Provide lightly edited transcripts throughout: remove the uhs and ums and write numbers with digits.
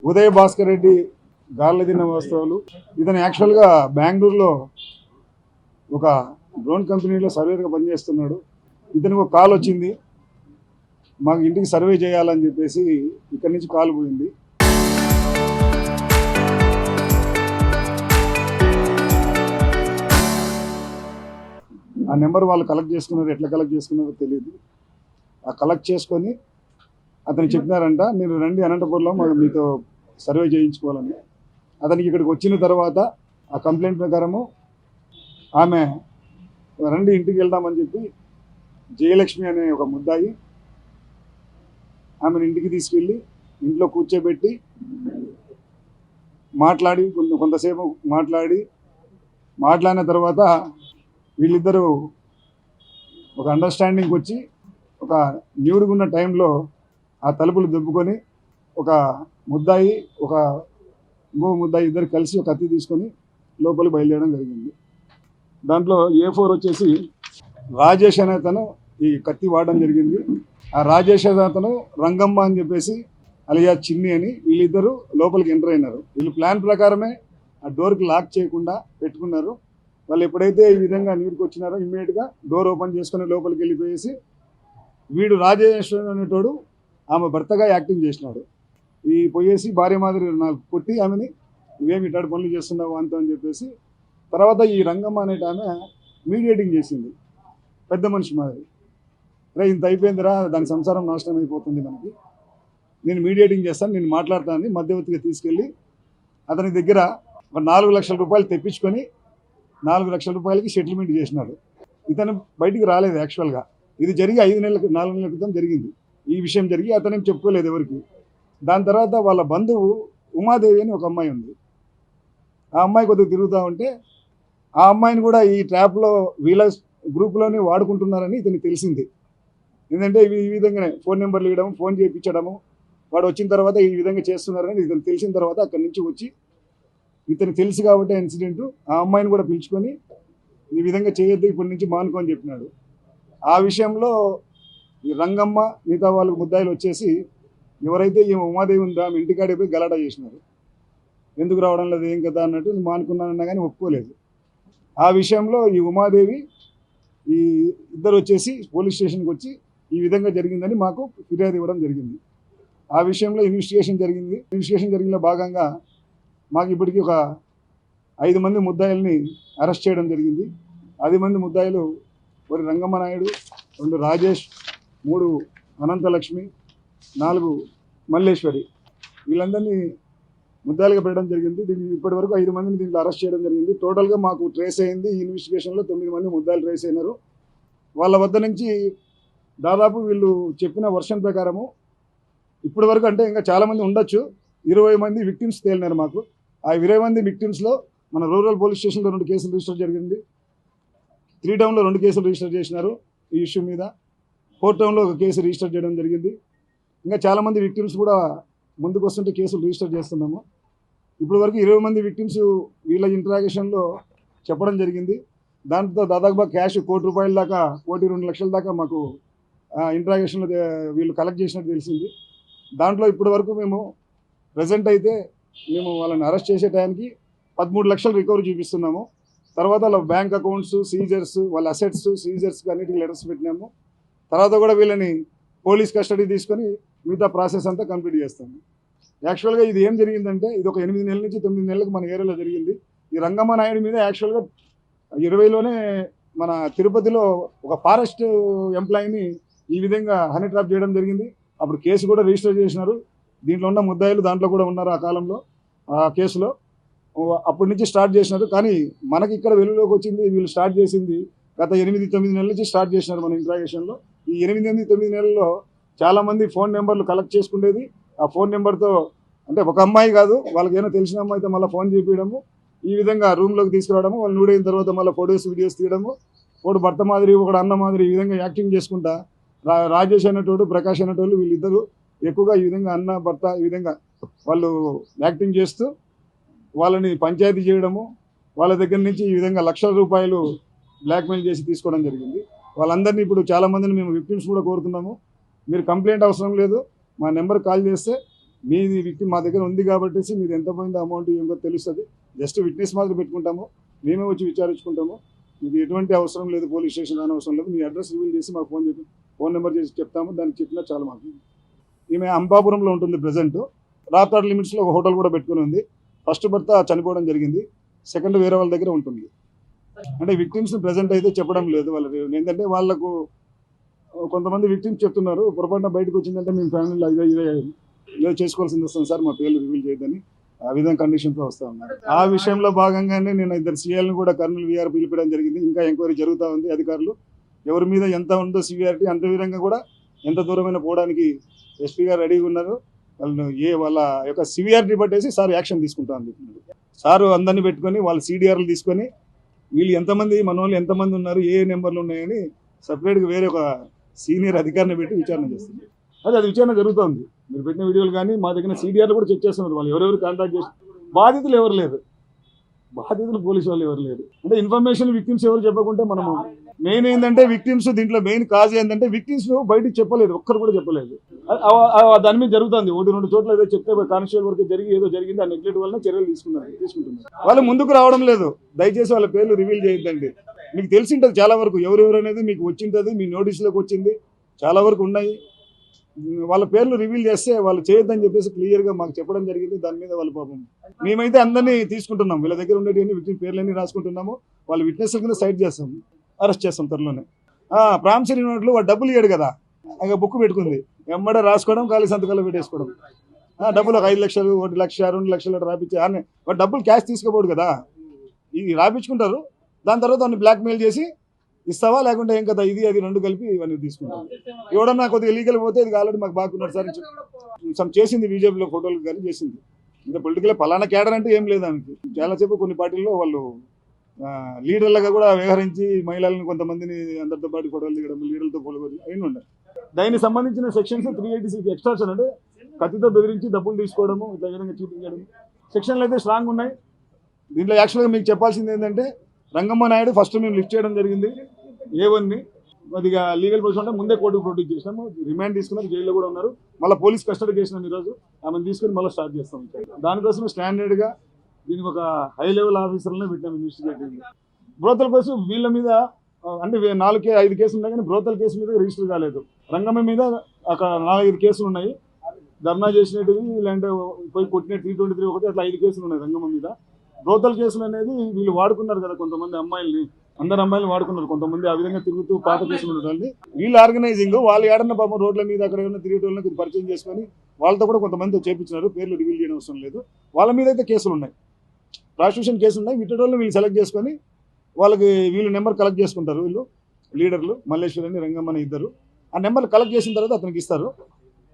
ఉదయ్ భాస్కర్ రెడ్డి గార్ల దిన వాస్తవాలు. ఇతను యాక్చువల్గా బెంగళూరులో ఒక డ్రోన్ కంపెనీలో సర్వేర్గా పనిచేస్తున్నాడు. ఇతనికి ఒక కాల్ వచ్చింది, మాకు ఇంటికి సర్వే చేయాలని చెప్పేసి ఇక్కడి నుంచి కాల్ పోయింది. ఆ నెంబర్ వాళ్ళు కలెక్ట్ చేసుకున్నారు, ఎట్లా కలెక్ట్ చేసుకున్నారో తెలియదు. ఆ కలెక్ట్ చేసుకొని అతనికి చెప్పినారంట, మీరు రండి అనంతపురంలో మీతో సర్వే చేయించుకోవాలని. అతనికి ఇక్కడికి వచ్చిన తర్వాత ఆ కంప్లైంట్ ప్రకారము ఆమె రండి ఇంటికి వెళ్దామని చెప్పి జయలక్ష్మి అనే ఒక ముద్దాయి ఆమెను ఇంటికి తీసుకెళ్ళి ఇంట్లో కూర్చోబెట్టి మాట్లాడి కొంతసేపు మాట్లాడిన తర్వాత వీళ్ళిద్దరూ ఒక అండర్స్టాండింగ్కి వచ్చి ఒక న్యూడ్గా టైంలో ఆ తలుపులు దెబ్బుకొని ఒక ముద్దాయి ఇంకో ముద్దాయి ఇద్దరు కలిసి ఒక కత్తి తీసుకొని లోపలికి బయలుదేరడం జరిగింది. దాంట్లో A4 వచ్చేసి రాజేష్ అనే అతను ఈ కత్తి వాడడం జరిగింది. ఆ రాజేష్ అనే అతను రంగమ్మ అని చెప్పేసి అలియా చిన్ని అని వీళ్ళిద్దరూ లోపలికి ఎంటర్ అయినారు. వీళ్ళు ప్లాన్ ప్రకారమే ఆ డోర్కి లాక్ చేయకుండా పెట్టుకున్నారు. వాళ్ళు ఎప్పుడైతే ఈ విధంగా నీరుకి వచ్చినారో ఇమ్మీడియట్గా డోర్ ఓపెన్ చేసుకుని లోపలికి వెళ్ళిపోయేసి వీడు రాజేష్ అనేటోడు ఆమె భర్తగా యాక్టింగ్ చేసినాడు. ఈ పోయేసి భార్య మాదిరి నాకు కొట్టి ఆమెని ఇవేమి ఇట్లాంటి పనులు చేస్తున్నావు అంత అని చెప్పేసి తర్వాత ఈ రంగమ్మ అనేట ఆమె మీడియేటింగ్ చేసింది పెద్ద మనిషి మాదిరి. రే ఇంత అయిపోయిందిరా, దాని సంసారం నాశనం అయిపోతుంది, మనకి నేను మీడియేటింగ్ చేస్తాను, నేను మాట్లాడతానని మధ్యవర్తిగా తీసుకెళ్ళి అతని దగ్గర ఒక 4 లక్షల రూపాయలు తెప్పించుకొని 4 లక్షల రూపాయలకి సెటిల్మెంట్ చేసినారు. ఇతను బయటికి రాలేదు. యాక్చువల్గా ఇది జరిగి 4 నెలల క్రితం జరిగింది. ఈ విషయం జరిగి అతనేం చెప్పుకోలేదు ఎవరికి. దాని తర్వాత వాళ్ళ బంధువు ఉమాదేవి అని ఒక అమ్మాయి ఉంది. ఆ అమ్మాయి కొద్దిగా తిరుగుతూ ఉంటే ఆ అమ్మాయిని కూడా ఈ ట్రాప్లో వీళ్ళ గ్రూప్లోనే వాడుకుంటున్నారని ఇతనికి తెలిసింది. ఎందుకంటే ఈ విధంగానే ఫోన్ నెంబర్లు ఇవ్వడం, ఫోన్ చేయించడము, వాడు వచ్చిన తర్వాత ఈ విధంగా చేస్తున్నారని ఇతను తెలిసిన తర్వాత అక్కడి నుంచి వచ్చి ఇతను తెలుసు కాబట్టి ఇన్సిడెంట్ ఆ అమ్మాయిని కూడా పిలుచుకొని ఈ విధంగా చేయొద్దు, ఇప్పటి నుంచి మానుకొని చెప్పినాడు. ఆ విషయంలో ఈ రంగమ్మ మిగతా వాళ్ళకు ముద్దాయిలు వచ్చేసి ఎవరైతే ఈ ఉమాదేవి ఉందో ఆమె ఇంటికాడే పోయి గలాటా చేసినారు. ఎందుకు రావడం లేదు ఏం కదా అన్నట్టు నేను మానుకున్నానన్నా కానీ ఒప్పుకోలేదు. ఆ విషయంలో ఈ ఉమాదేవి ఈ ఇద్దరు వచ్చేసి పోలీస్ స్టేషన్కి వచ్చి ఈ విధంగా జరిగిందని మాకు ఫిర్యాదు ఇవ్వడం జరిగింది. ఆ విషయంలో ఇన్వెస్టిగేషన్ జరిగింది. ఇన్వెస్టిగేషన్ జరిగిన భాగంగా మాకు ఇప్పటికీ ఒక 5 మంది ముద్దాయిల్ని అరెస్ట్ చేయడం జరిగింది. 10 మంది ముద్దాయిలు ఒకటి రంగమ్మ నాయుడు, 2 రాజేష్, 3 అనంతలక్ష్మి, 4 మల్లేశ్వరి, వీళ్ళందరినీ ముద్దాయిలుగా పెట్టడం జరిగింది. దీనికి ఇప్పటి వరకు 5 మందిని దీంట్లో అరెస్ట్ చేయడం జరిగింది. టోటల్గా మాకు ట్రేస్ అయింది ఈ ఇన్వెస్టిగేషన్లో 9 మంది ముద్దాయిలు ట్రేస్ అయినారు. వాళ్ళ వద్ద నుంచి దాదాపు వీళ్ళు చెప్పిన వర్షన్ ప్రకారము ఇప్పటి వరకు అంటే ఇంకా చాలామంది ఉండొచ్చు, 20 మంది విక్టిమ్స్ తేలినారు మాకు. ఆ 20 మంది విక్టిమ్స్లో మన రూరల్ పోలీస్ స్టేషన్లో 2 కేసులు రిజిస్టర్ జరిగింది. 3 టౌన్లో 2 కేసులు రిజిస్టర్ చేసినారు ఈ ఇష్యూ మీద. 4 టౌన్లో 1 కేసు రిజిస్టర్ చేయడం జరిగింది. ఇంకా చాలామంది విక్టిమ్స్ కూడా ముందుకు వస్తుంటే కేసులు రిజిస్టర్ చేస్తున్నాము. ఇప్పటి వరకు 20 మంది విక్టిమ్స్ వీళ్ళ ఇంట్రాగేషన్లో చెప్పడం జరిగింది. దాంతో దాదాపుగా క్యాష్ ₹1 కోటి దాకా, 1.2 లక్షల దాకా మాకు ఇంట్రాగేషన్లో వీళ్ళు కలెక్ట్ చేసినట్టు తెలిసింది. దాంట్లో ఇప్పటి వరకు మేము ప్రజెంట్ అయితే మేము వాళ్ళని అరెస్ట్ చేసే టైంకి 13 లక్షలు రికవరీ చూపిస్తున్నాము. తర్వాత వాళ్ళ బ్యాంక్ అకౌంట్స్ సీజర్స్, వాళ్ళ అసెట్స్ సీజర్స్ అన్నిటికీ లెటర్స్ పెట్టినాము. తర్వాత కూడా వీళ్ళని పోలీస్ కస్టడీ తీసుకొని మిగతా ప్రాసెస్ అంతా కంప్లీట్ చేస్తాము. యాక్చువల్గా ఇది ఏం జరిగిందంటే ఇది ఒక 8 నెలల నుంచి 9 నెలలకు మన ఏరియాలో జరిగింది. ఈ రంగమ్మ నాయుడు మీద యాక్చువల్గా 20లోనే మన తిరుపతిలో ఒక ఫారెస్ట్ ఎంప్లాయీని ఈ విధంగా హనీ ట్రాప్ చేయడం జరిగింది. అప్పుడు కేసు కూడా రిజిస్టర్ చేసినారు. దీంట్లో ఉన్న ముద్దాయిలు దాంట్లో కూడా ఉన్నారు ఆ కాలంలో ఆ కేసులో. అప్పటి నుంచి స్టార్ట్ చేసినారు. కానీ మనకి ఇక్కడ వెలుగులోకి వచ్చింది వీళ్ళు స్టార్ట్ చేసింది గత 8-9 నెలల నుంచి స్టార్ట్ చేసినారు మన ఇంట్రాగేషన్లో. ఈ 8-9 నెలల్లో చాలామంది ఫోన్ నెంబర్లు కలెక్ట్ చేసుకునేది. ఆ ఫోన్ నెంబర్తో అంటే ఒక అమ్మాయి కాదు, వాళ్ళకి ఏమైనా తెలిసిన అమ్మాయితో మళ్ళీ ఫోన్ చేపించడము, ఈ విధంగా రూమ్లోకి తీసుకురావడము, వాళ్ళు నూడైన తర్వాత మళ్ళీ ఫొటోస్ వీడియోస్ తీయడము, ఒకడు భర్త మాదిరి ఒకడు అన్న మాదిరి ఈ విధంగా యాక్టింగ్ చేసుకుంటా రాజేష్ అనేటోడు ప్రకాష్ అనేటోళ్ళు వీళ్ళిద్దరూ ఎక్కువగా ఈ విధంగా అన్న భర్త ఈ విధంగా వాళ్ళు యాక్టింగ్ చేస్తూ వాళ్ళని పంచాయతీ చేయడము, వాళ్ళ దగ్గర నుంచి ఈ విధంగా లక్షల రూపాయలు బ్లాక్మెయిల్ చేసి తీసుకోవడం జరిగింది. వాళ్ళందరినీ ఇప్పుడు చాలామందిని మేము విక్టిమ్స్ కూడా కోరుతున్నాము, మీరు కంప్లైంట్ అవసరం లేదు, మా నెంబర్ కాల్ చేస్తే మీది విక్టిమ్ మా దగ్గర ఉంది కాబట్టి మీది ఎంత పోయిందో అమౌంట్ ఏమో తెలుస్తుంది. జస్ట్ విట్నెస్ మాత్రం పెట్టుకుంటాము, మేమే వచ్చి విచారించుకుంటాము. మీకు ఎటువంటి అవసరం లేదు, పోలీస్ స్టేషన్ రాని అవసరం లేదు. మీ అడ్రస్ రివీల్ చేసి మాకు ఫోన్ నెంబర్ చేసి చెప్తాము. దానికి చెప్పినా చాలా మాకు. ఈమె అంబాపురంలో ఉంటుంది ప్రజెంట్. రాప్తాడ్ లిమిట్స్లో ఒక హోటల్ కూడా పెట్టుకుని ఉంది. ఫస్ట్ భర్త చనిపోవడం జరిగింది, సెకండ్ వేరే వాళ్ళ దగ్గర ఉంటుంది. అంటే విక్టిమ్స్ ప్రజెంట్ అయితే చెప్పడం లేదు వాళ్ళ. ఏంటంటే వాళ్ళకు కొంతమంది విక్టిమ్స్ చెప్తున్నారు, పొరపాటున బయటకు వచ్చిందంటే మేము ఫ్యామిలీలో ఇదే చేసుకోవాల్సింది వస్తుంది సార్, మా పేర్లు రివీల్ చేయదని ఆ విధంగా కండిషన్తో వస్తూ ఉన్నారు. ఆ విషయంలో భాగంగానే నేను 2 సీఐలను కూడా కర్నూలు వీఆర్ పిలిపడం జరిగింది. ఇంకా ఎంక్వైరీ జరుగుతూ ఉంది. అధికారులు ఎవరి మీద ఎంత ఉందో సివియారిటీ అంత విధంగా కూడా ఎంత దూరమైన పోవడానికి ఎస్పీ గారు రెడీగా ఉన్నారు. వాళ్ళ యొక్క సివియారిటీ బట్టేసి సార్ యాక్షన్ తీసుకుంటా అని చెప్తున్నారు. సారు అందరినీ పెట్టుకొని వాళ్ళ CDRలు తీసుకొని వీళ్ళు ఎంతమంది మన వాళ్ళు ఎంతమంది ఉన్నారు, ఏ నెంబర్లు ఉన్నాయని సపరేట్గా వేరే ఒక సీనియర్ అధికారిని పెట్టి విచారణ చేస్తుంది. అది విచారణ జరుగుతుంది. మీరు పెట్టిన వీడియోలు కానీ మా దగ్గర CDRలు కూడా చెక్ చేస్తున్నారు. వాళ్ళు ఎవరెవరు కాంటాక్ట్ చేసి బాధితులు ఎవరు లేరు, బాధితులు పోలీసు వాళ్ళు ఎవరు లేరు. అంటే ఇన్ఫర్మేషన్ విక్టిమ్స్ ఎవరు చెప్పకుంటే మనము మెయిన్ ఏంటంటే విక్టిమ్స్ దీంట్లో మెయిన్ కాజ్ ఏంటంటే విక్టిమ్స్ బయటకు చెప్పలేదు, ఒక్కరు కూడా చెప్పలేదు. దాని మీద జరుగుతుంది. 1-2 చోట్ల ఏదో చెప్తే కానిస్టేబుల్ వరకు ఏదో జరిగింది, ఆ నెగ్లెక్ట్ వల్ల చర్యలు తీసుకుంటున్నారు. వాళ్ళు ముందుకు రావడం లేదు. దయచేసి వాళ్ళ పేర్లు రివీల్ చేయొద్దండి. మీకు తెలిసి ఉంటుంది చాలా వరకు ఎవరెవరు అనేది మీకు వచ్చింటుంది, మీ నోటీసులోకి వచ్చింది, చాలా వరకు ఉన్నాయి. వాళ్ళ పేర్లు రివీల్ చేస్తే వాళ్ళు చేయొద్దని చెప్పేసి క్లియర్గా మాకు చెప్పడం జరిగింది. దాని మీద వాళ్ళ పాపం మేమైతే అందరినీ తీసుకుంటున్నాం, వీళ్ళ దగ్గర ఉండేవి విక్టిమ్ పేర్లన్నీ రాసుకుంటున్నాము. వాళ్ళ విట్నెస్ కింద సైట్ చేస్తాం, అరెస్ట్ చేస్తాం త్వరలోనే. ప్రామిసరీ నోట్లు వాడు డబ్బులు ఇయ్యాడు కదా, ఇంకా బుక్ పెట్టుకుంది ఎమ్మడే రాసుకోవడం, ఖాళీ సంతకాలు పెట్టేసుకోవడం. డబ్బులు 5 లక్షలు, 1 లక్ష, 2 లక్షలు రాపించి వాడు డబ్బులు క్యాష్ తీసుకోబోడు కదా, ఇది రాపించుకుంటారు. దాని తర్వాత వాడిని బ్లాక్మెయిల్ చేసి ఇస్తావా లేకుంటే ఏం కదా ఇది అది 2 కలిపి ఇవన్నీ తీసుకుంటారు. ఇవ్వడం కొద్దిగా లీగల్ పోతే ఇది ఆల్రెడీ మాకు బాగున్నారు సార్ సమ్ చేసింది, బీజేపీలో ఫోటోలు కానీ చేసింది. ఇంకా పొలిటికల్ ఫలానా క్యాడర్ అంటే ఏం లేదు దానికి. చాలాసేపు కొన్ని పార్టీల్లో వాళ్ళు లీడర్లుగా కూడా వ్యవహరించి మహిళలను కొంతమందిని అందరితో పాటు ఫోటోలు దిగడం, లీడర్లతో పోలుకొని అయిన ఉన్నాయి. దానికి సంబంధించిన సెక్షన్స్ 386 ఎక్స్ట్రాక్షన్ అంటే కత్తితో బెదిరించి డబ్బులు తీసుకోవడము, ఇట్లా విధంగా చీటింగ్ చేయడం సెక్షన్లు అయితే స్ట్రాంగ్ ఉన్నాయి. దీంట్లో యాక్చువల్గా మీకు చెప్పాల్సింది ఏంటంటే రంగమ్మ నాయుడు ఫస్ట్ మేము లిఫ్ట్ చేయడం జరిగింది A1ని. కొద్దిగా లీగల్ పొజిషన్ అంటే ముందే కోర్టుకు ప్రొడ్యూస్ చేసినాము, రిమాండ్ తీసుకున్నారు, జైల్లో కూడా ఉన్నారు. మళ్ళీ పోలీస్ కస్టడీ చేసినాం ఈరోజు, ఆమెను తీసుకుని మళ్ళీ స్టార్ట్ చేస్తాం. దానికోసం స్టాండర్డ్గా దీనికి ఒక హై లెవెల్ ఆఫీసర్లను పెట్టాము ఇన్వెస్టిగేటింగ్. బ్రోతల్ కేసు వీళ్ళ మీద అంటే 4-5 కేసులు ఉన్నాయి, కానీ బ్రోతల్ కేసు మీద రిజిస్టర్ కాలేదు. రంగమ్మ మీద అక్కడ 4-5 కేసులు ఉన్నాయి, ధర్నా చేసినట్టువి, ఇలాంటి పోయి కొట్టిన 323 ఒకటి, అట్లా 5 కేసులు ఉన్నాయి రంగమ్మ మీద. బ్రోతల్ కేసులు అనేది వీళ్ళు వాడుకున్నారు కదా, కొంతమంది అమ్మాయిల్ని, అందరు అమ్మాయిలు వాడుకున్నారు. కొంతమంది ఆ విధంగా తిరుగుతూ పాత కేసులు ఉండటాన్ని వీళ్ళు ఆర్గనైజింగ్, వాళ్ళు ఏడన్న పాపం రోడ్ల మీద అక్కడ ఏమైనా తిరిగేటోళ్ళని పరిచయం చేసుకొని వాళ్ళతో కూడా కొంతమంది చేపించినారు. పేర్లు రివీల్ చేయడం అవసరం లేదు. వాళ్ళ మీద అయితే కేసులు ఉన్నాయి, ప్రాస్టిట్యూషన్ కేసులు ఉన్నాయి. వీటిలో వీళ్ళు సెలెక్ట్ చేసుకొని వాళ్ళకి వీళ్ళు నెంబర్ కలెక్ట్ చేసుకుంటారు. వీళ్ళు లీడర్లు మల్లేశ్వరి రంగమ్మని ఇద్దరు ఆ నెంబర్ కలెక్ట్ చేసిన తర్వాత అతనికి ఇస్తారు.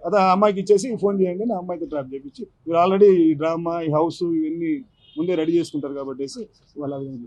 అదే అమ్మాయికి ఇచ్చేసి ఫోన్ చేయండి అని అమ్మాయితో ట్రాప్ చేయించి వీళ్ళు ఆల్రెడీ ఈ డ్రామా, ఈ హౌస్ ఇవన్నీ ముందే రెడీ చేసుకుంటారు కాబట్టి వాళ్ళు ఆ విధంగా